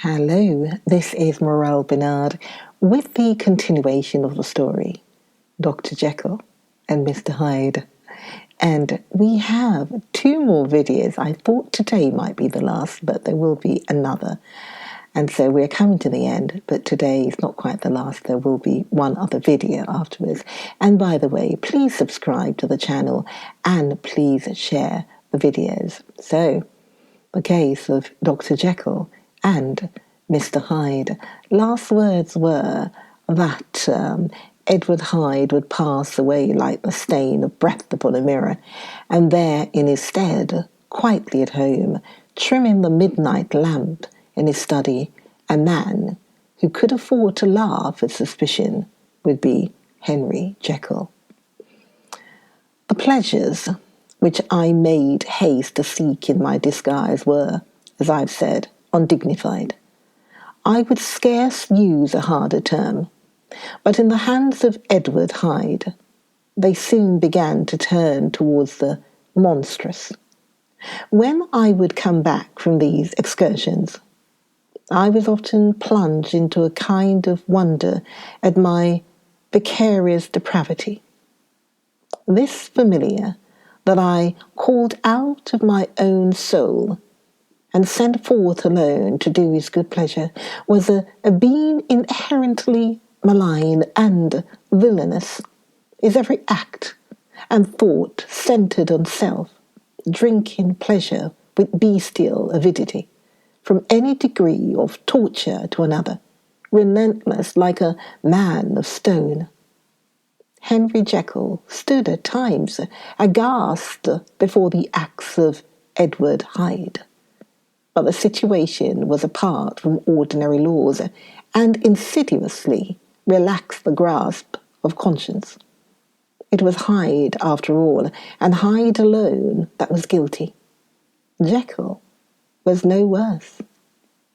Hello, this is Morel Bernard with the continuation of the story, Dr. Jekyll and Mr. Hyde. And we have two more videos. I thought today might be the last, but there will be another. And so we're coming to the end, but today is not quite the last. There will be one other video afterwards. And by the way, please subscribe to the channel and please share the videos. So, the case of Dr. Jekyll and Mr. Hyde. Last words were that Edward Hyde would pass away like the stain of breath upon a mirror, and there in his stead, quietly at home, trimming the midnight lamp in his study, a man who could afford to laugh at suspicion would be Henry Jekyll. The pleasures which I made haste to seek in my disguise were, as I've said, undignified. I would scarce use a harder term, but in the hands of Edward Hyde, they soon began to turn towards the monstrous. When I would come back from these excursions, I was often plunged into a kind of wonder at my vicarious depravity. This familiar that I called out of my own soul and sent forth alone to do his good pleasure was a being inherently malign and villainous, his every act and thought centered on self, drinking pleasure with bestial avidity, from any degree of torture to another, relentless like a man of stone. Henry Jekyll stood at times aghast before the acts of Edward Hyde. But the situation was apart from ordinary laws and insidiously relaxed the grasp of conscience. It was Hyde, after all, and Hyde alone, that was guilty. Jekyll was no worse.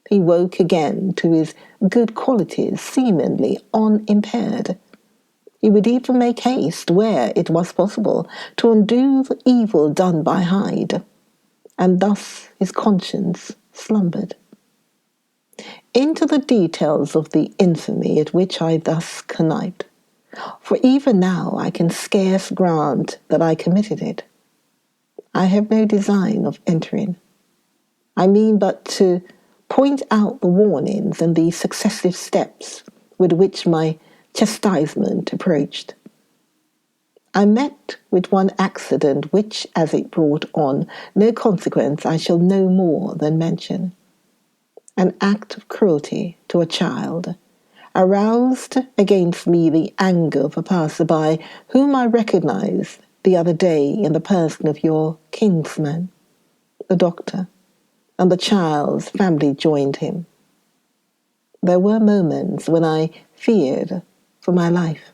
He woke again to his good qualities seemingly unimpaired. He would even make haste, where it was possible, to undo the evil done by Hyde, and thus his conscience slumbered. Into the details of the infamy at which I thus connived, for even now I can scarce grant that I committed it, I have no design of entering. I mean but to point out the warnings and the successive steps with which my chastisement approached. I met with one accident which, as it brought on no consequence, I shall no more than mention. An act of cruelty to a child aroused against me the anger of a passer-by whom I recognized the other day in the person of your kinsman, the doctor, and the child's family joined him. There were moments when I feared for my life,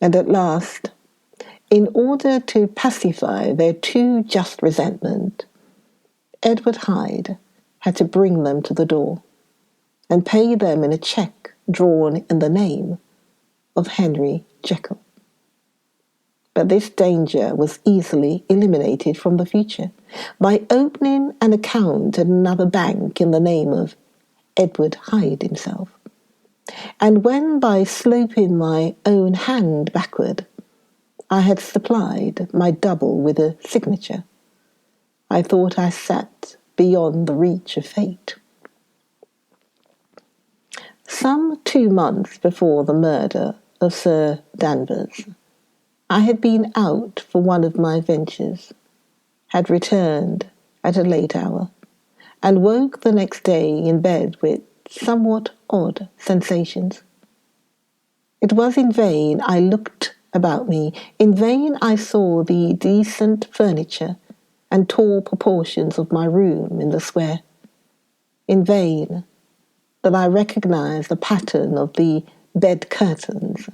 and at last, in order to pacify their too just resentment, Edward Hyde had to bring them to the door and pay them in a cheque drawn in the name of Henry Jekyll. But this danger was easily eliminated from the future by opening an account at another bank in the name of Edward Hyde himself. And when by sloping my own hand backward, I had supplied my double with a signature, I thought I sat beyond the reach of fate. Some 2 months before the murder of Sir Danvers, I had been out for one of my ventures, had returned at a late hour, and woke the next day in bed with somewhat odd sensations. It was in vain I looked about me, in vain I saw the decent furniture and tall proportions of my room in the square, in vain that I recognized the pattern of the bed curtains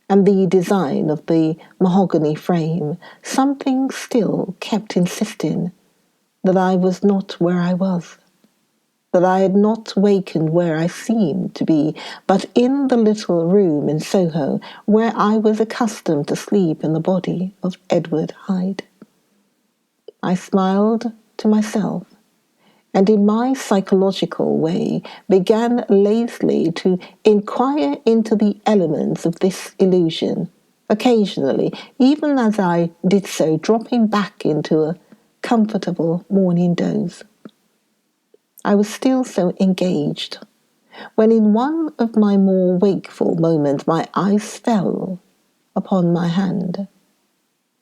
and the design of the mahogany frame. Something still kept insisting that I was not where I was, that I had not wakened where I seemed to be, but in the little room in Soho where I was accustomed to sleep in the body of Edward Hyde. I smiled to myself and in my psychological way began lazily to inquire into the elements of this illusion, occasionally, even as I did so, dropping back into a comfortable morning doze. I was still so engaged when in one of my more wakeful moments my eyes fell upon my hand,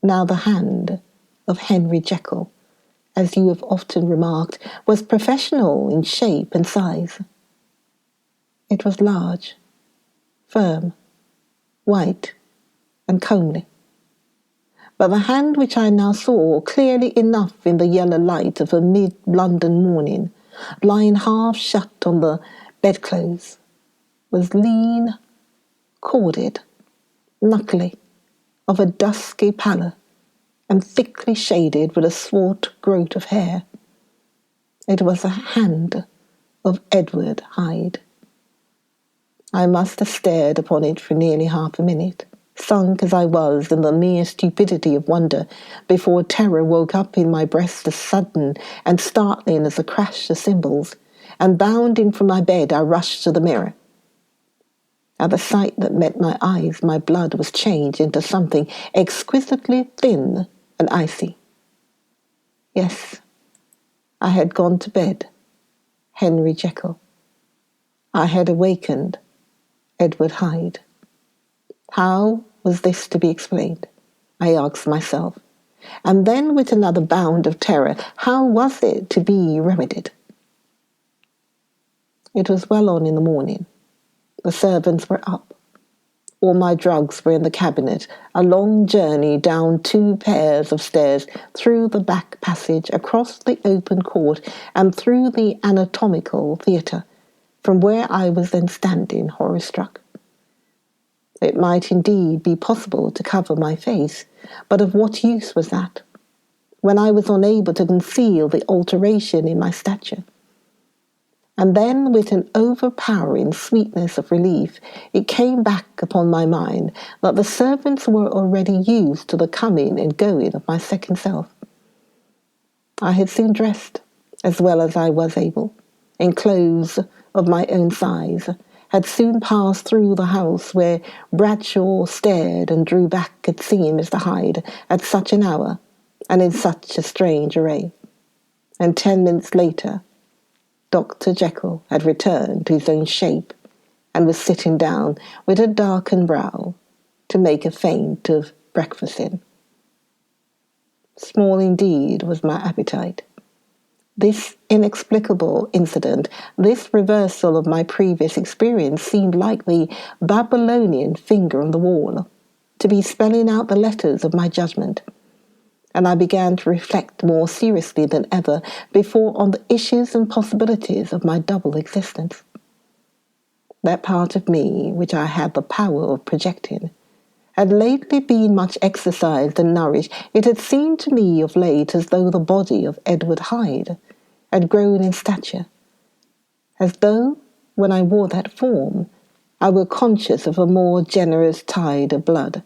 now the hand of Henry Jekyll, as you have often remarked, was professional in shape and size. It was large, firm, white, and comely. But the hand which I now saw clearly enough in the yellow light of a mid-London morning, lying half shut on the bedclothes, was lean, corded, knuckly, of a dusky pallor, and thickly shaded with a swart growth of hair. It was a hand of Edward Hyde. I must have stared upon it for nearly half a minute, sunk as I was in the mere stupidity of wonder, before terror woke up in my breast as sudden and startling as the crash of cymbals, and bounding from my bed I rushed to the mirror. At the sight that met my eyes, my blood was changed into something exquisitely thin and icy. Yes, I had gone to bed, Henry Jekyll. I had awakened, Edward Hyde. How was this to be explained? I asked myself. And then, with another bound of terror, how was it to be remedied? It was well on in the morning. The servants were up. All my drugs were in the cabinet. A long journey down 2 pairs of stairs, through the back passage, across the open court, and through the anatomical theatre, from where I was then standing, horror-struck. It might indeed be possible to cover my face, but of what use was that, when I was unable to conceal the alteration in my stature? And then, with an overpowering sweetness of relief, it came back upon my mind that the servants were already used to the coming and going of my second self. I had soon dressed, as well as I was able, in clothes of my own size, had soon passed through the house where Bradshaw stared and drew back at seeing Mr. Hyde at such an hour and in such a strange array. And 10 minutes later, Dr. Jekyll had returned to his own shape and was sitting down with a darkened brow to make a feint of breakfasting. Small indeed was my appetite. This inexplicable incident, this reversal of my previous experience, seemed like the Babylonian finger on the wall, to be spelling out the letters of my judgment. And I began to reflect more seriously than ever before on the issues and possibilities of my double existence. That part of me which I had the power of projecting had lately been much exercised and nourished. It had seemed to me of late as though the body of Edward Hyde had grown in stature, as though, when I wore that form, I were conscious of a more generous tide of blood,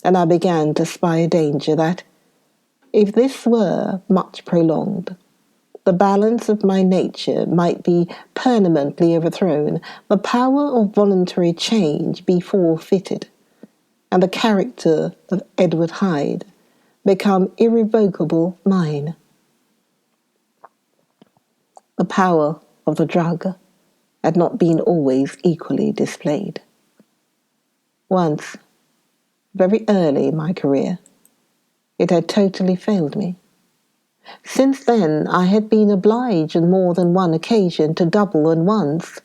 and I began to spy a danger that, if this were much prolonged, the balance of my nature might be permanently overthrown, the power of voluntary change be forfeited, and the character of Edward Hyde become irrevocable mine. The power of the drug had not been always equally displayed. Once, very early in my career, it had totally failed me. Since then, I had been obliged on more than one occasion to double and once,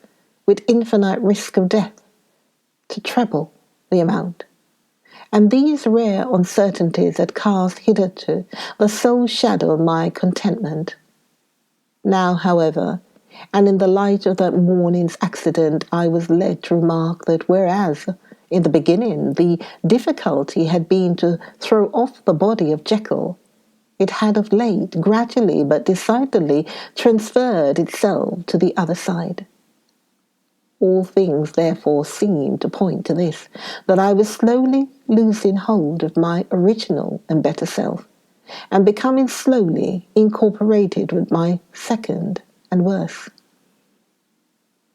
with infinite risk of death, to treble the amount. And these rare uncertainties had cast hitherto the sole shadow of my contentment. Now, however, and in the light of that morning's accident, I was led to remark that whereas, in the beginning, the difficulty had been to throw off the body of Jekyll, it had of late, gradually but decidedly, transferred itself to the other side. All things therefore seemed to point to this, that I was slowly losing hold of my original and better self, and becoming slowly incorporated with my second and worse.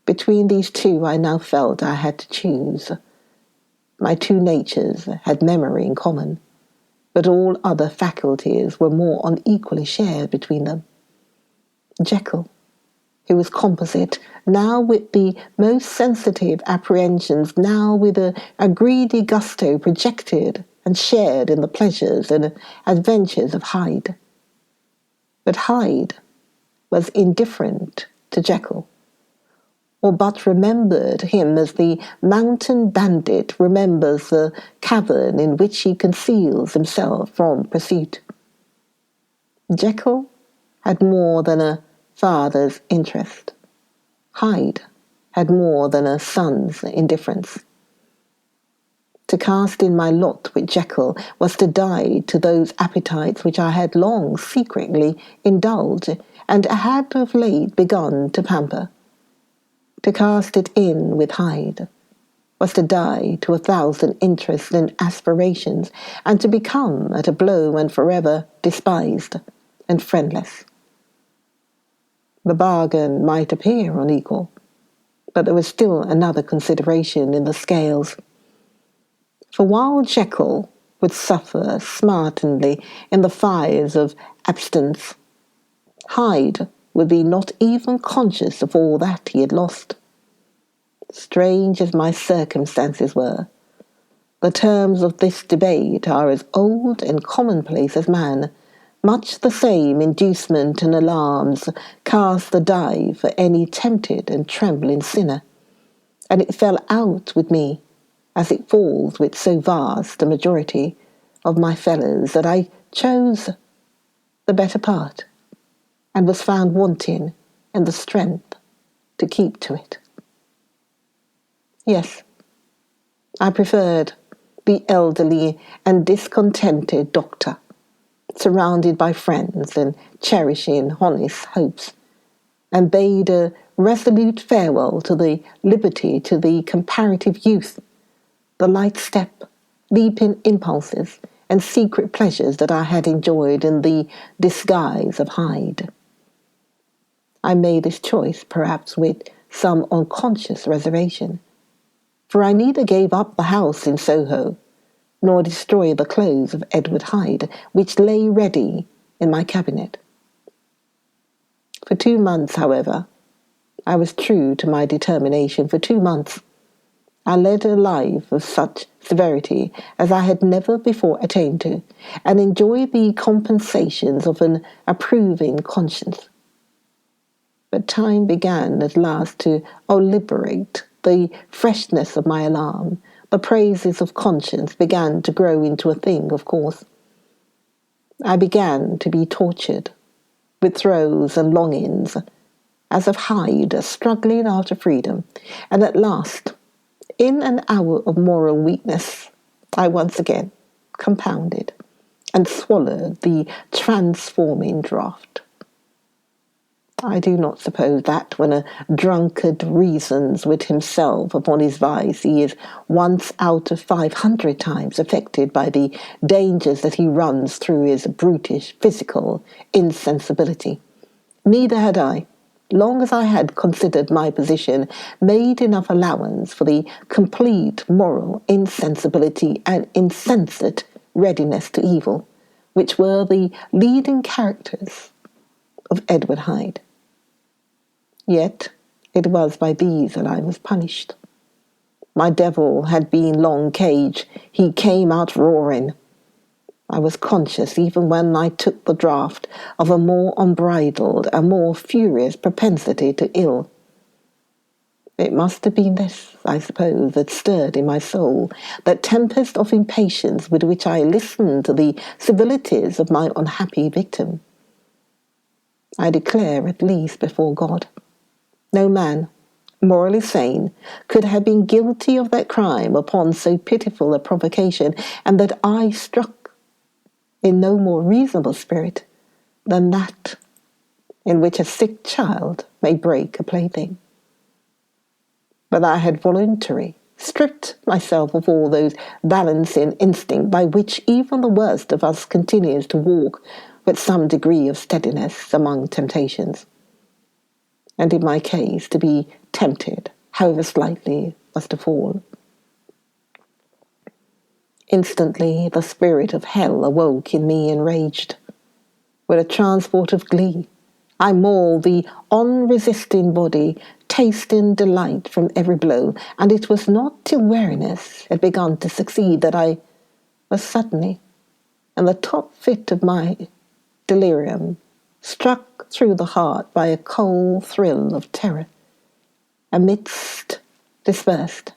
Between these two, I now felt I had to choose. My two natures had memory in common, but all other faculties were more unequally shared between them. Jekyll, who was composite, now with the most sensitive apprehensions, now with a greedy gusto projected and shared in the pleasures and adventures of Hyde. But Hyde was indifferent to Jekyll, or but remembered him as the mountain bandit remembers the cavern in which he conceals himself from pursuit. Jekyll had more than a father's interest. Hyde had more than a son's indifference. To cast in my lot with Jekyll was to die to those appetites which I had long secretly indulged and had of late begun to pamper. To cast it in with Hyde was to die to 1,000 interests and aspirations, and to become at a blow and forever despised and friendless. The bargain might appear unequal, but there was still another consideration in the scales. For while Jekyll would suffer smartingly in the fires of abstinence, Hyde would be not even conscious of all that he had lost. Strange as my circumstances were, the terms of this debate are as old and commonplace as man. Much the same inducement and alarms cast the die for any tempted and trembling sinner, and it fell out with me, as it falls with so vast a majority of my fellows, that I chose the better part, and was found wanting in the strength to keep to it. Yes, I preferred the elderly and discontented doctor, surrounded by friends and cherishing honest hopes, and bade a resolute farewell to the liberty, to the comparative youth, the light step, leaping impulses, and secret pleasures that I had enjoyed in the disguise of Hyde. I made this choice, perhaps with some unconscious reservation, for I neither gave up the house in Soho, nor destroyed the clothes of Edward Hyde, which lay ready in my cabinet. For 2 months, however, I was true to my determination. For 2 months, I led a life of such severity as I had never before attained to, and enjoyed the compensations of an approving conscience. But time began at last to liberate the freshness of my alarm. The praises of conscience began to grow into a thing of course. I began to be tortured with throes and longings, as of Hyde struggling after freedom, and at last, in an hour of moral weakness, I once again compounded and swallowed the transforming draught. I do not suppose that when a drunkard reasons with himself upon his vice, he is once out of 500 times affected by the dangers that he runs through his brutish physical insensibility. Neither had I, long as I had considered my position, made enough allowance for the complete moral insensibility and insensate readiness to evil, which were the leading characters of Edward Hyde. Yet it was by these that I was punished. My devil had been long caged. He came out roaring. I was conscious, even when I took the draught, of a more unbridled, a more furious propensity to ill. It must have been this, I suppose, that stirred in my soul that tempest of impatience with which I listened to the civilities of my unhappy victim. I declare, at least before God, no man, morally sane, could have been guilty of that crime upon so pitiful a provocation, and that I struck in no more reasonable spirit than that in which a sick child may break a plaything. But I had voluntarily stripped myself of all those balancing instinct by which even the worst of us continues to walk with some degree of steadiness among temptations. and in my case to be tempted, however slightly, was to fall. Instantly the spirit of hell awoke in me enraged. With a transport of glee, I mauled the unresisting body, tasting delight from every blow, and it was not till weariness had begun to succeed that I was suddenly, in the top fit of my delirium, struck through the heart by a cold thrill of terror. Amidst dispersed,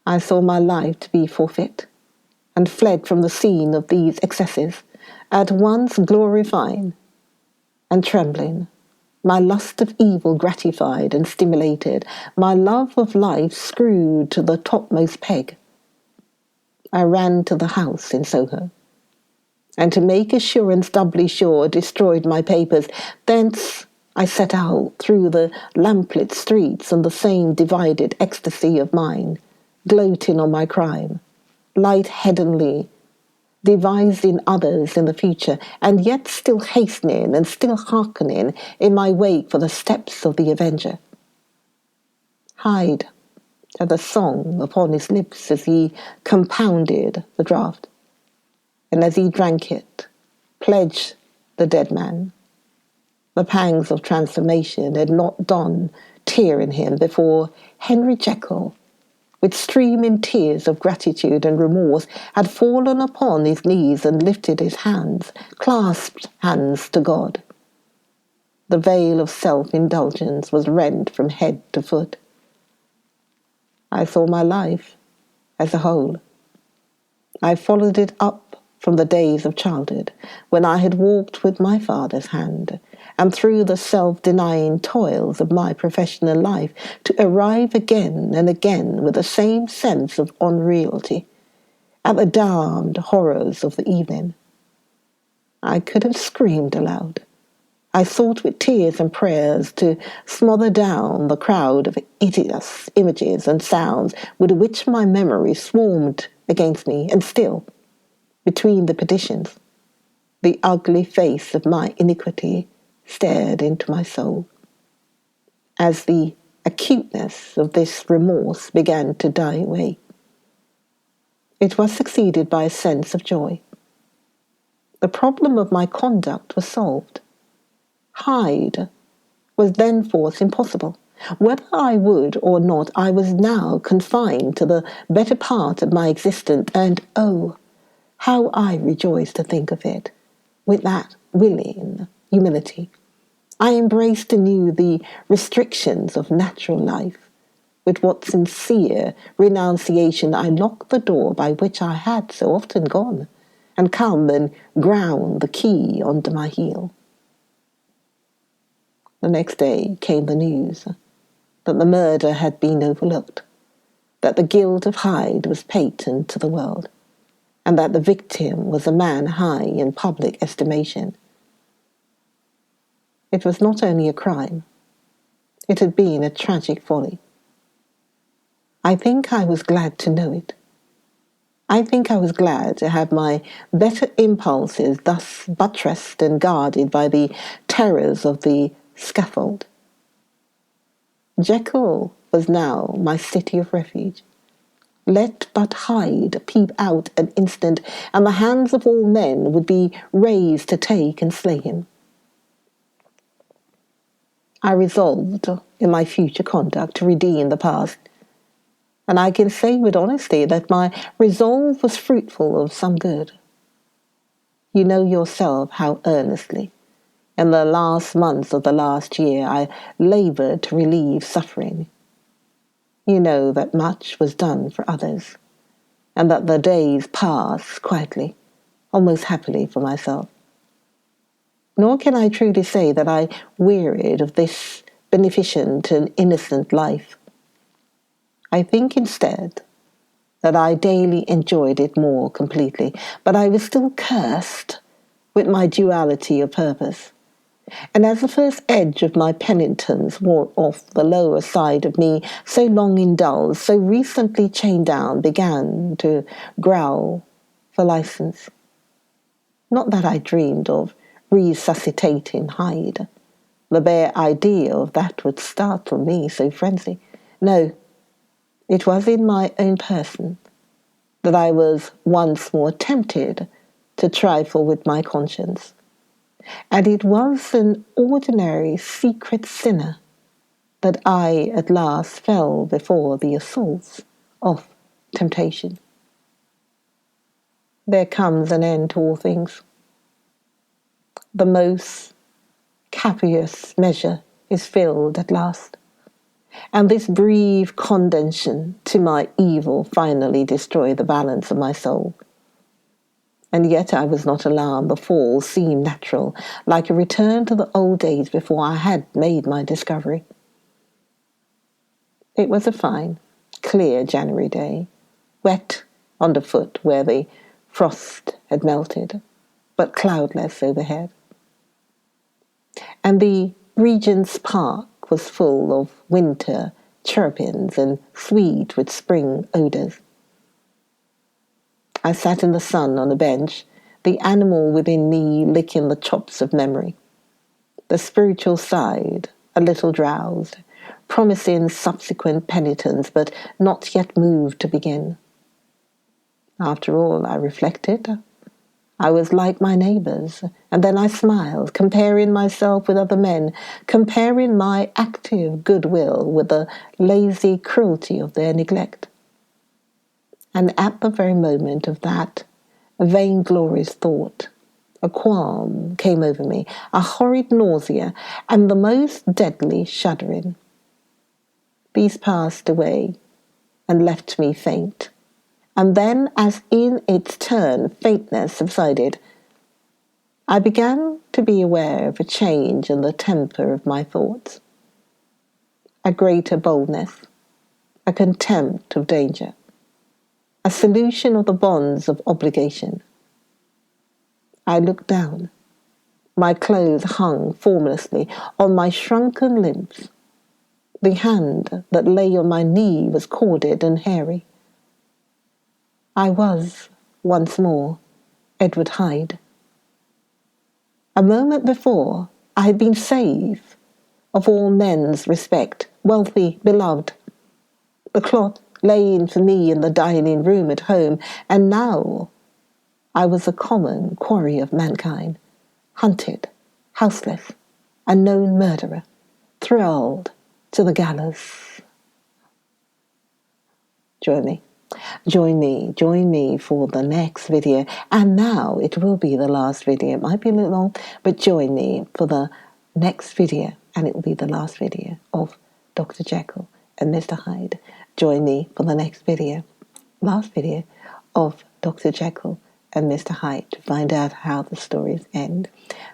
I saw my life to be forfeit, and fled from the scene of these excesses, at once glorifying and trembling, my lust of evil gratified and stimulated, my love of life screwed to the topmost peg. I ran to the house in Soho, and to make assurance doubly sure, destroyed my papers. Thence I set out through the lamplit streets on the same divided ecstasy of mind, gloating on my crime, light-headedly devising others in the future, and yet still hastening and still hearkening in my wake for the steps of the avenger. Hyde had the song upon his lips as he compounded the draught, and as he drank it, pledged the dead man. The pangs of transformation had not done tearing him before Henry Jekyll, with streaming tears of gratitude and remorse, had fallen upon his knees and lifted his hands, clasped hands to God. The veil of self-indulgence was rent from head to foot. I saw my life as a whole. I followed it up from the days of childhood, when I had walked with my father's hand, and through the self-denying toils of my professional life, to arrive again and again with the same sense of unreality at the damned horrors of the evening. I could have screamed aloud. I sought with tears and prayers to smother down the crowd of hideous images and sounds with which my memory swarmed against me, and still, between the petitions, the ugly face of my iniquity stared into my soul. As the acuteness of this remorse began to die away, it was succeeded by a sense of joy. The problem of my conduct was solved. Hyde was thenceforth impossible. Whether I would or not, I was now confined to the better part of my existence, and oh, how I rejoiced to think of it, with that willing humility. I embraced anew the restrictions of natural life. With what sincere renunciation I locked the door by which I had so often gone, and come and ground the key under my heel. The next day came the news that the murder had been overlooked, that the guilt of Hyde was patent to the world, and that the victim was a man high in public estimation. It was not only a crime, it had been a tragic folly. I think I was glad to know it. I think I was glad to have my better impulses thus buttressed and guarded by the terrors of the scaffold. Jekyll was now my city of refuge. Let but Hyde peep out an instant, and the hands of all men would be raised to take and slay him. I resolved in my future conduct to redeem the past, and I can say with honesty that my resolve was fruitful of some good. You know yourself how earnestly, in the last months of the last year, I laboured to relieve suffering. You know that much was done for others, and that the days passed quietly, almost happily for myself. Nor can I truly say that I wearied of this beneficent and innocent life. I think instead that I daily enjoyed it more completely, but I was still cursed with my duality of purpose. And as the first edge of my penitence wore off, the lower side of me, so long indulged, so recently chained down, began to growl for license. Not that I dreamed of resuscitating Hyde. The bare idea of that would startle me so frenzy. No, it was in my own person that I was once more tempted to trifle with my conscience. And it was an ordinary secret sinner that I at last fell before the assaults of temptation. There comes an end to all things. The most capacious measure is filled at last, and this brief condescension to my evil finally destroyed the balance of my soul. And yet I was not alarmed. The fall seemed natural, like a return to the old days before I had made my discovery. It was a fine, clear January day, wet underfoot where the frost had melted, but cloudless overhead. And the Regent's Park was full of winter chirrupings and sweet with spring odours. I sat in the sun on a bench, the animal within me licking the chops of memory. The spiritual side, a little drowsed, promising subsequent penitence, but not yet moved to begin. After all, I reflected, I was like my neighbours, and then I smiled, comparing myself with other men, comparing my active goodwill with the lazy cruelty of their neglect. And at the very moment of that vainglorious thought, a qualm came over me, a horrid nausea, and the most deadly shuddering. These passed away and left me faint. And then, as in its turn faintness subsided, I began to be aware of a change in the temper of my thoughts, a greater boldness, a contempt of danger, a solution of the bonds of obligation. I looked down. My clothes hung formlessly on my shrunken limbs. The hand that lay on my knee was corded and hairy. I was, once more, Edward Hyde. A moment before, I had been saved of all men's respect, wealthy, beloved. The cloth lay for me in the dining room at home, and now I was a common quarry of mankind, hunted, houseless, a known murderer, thrilled to the gallows. Join me for the next video. And now it will be the last video. It might be a little long, but join me for the next video, and it will be the last video of Dr. Jekyll and Mr. Hyde. Join me for the next video, last video of Dr. Jekyll and Mr. Hyde, to find out how the stories end.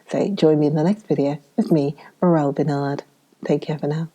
So join me in the next video with me, Morel Bernard. Take care for now.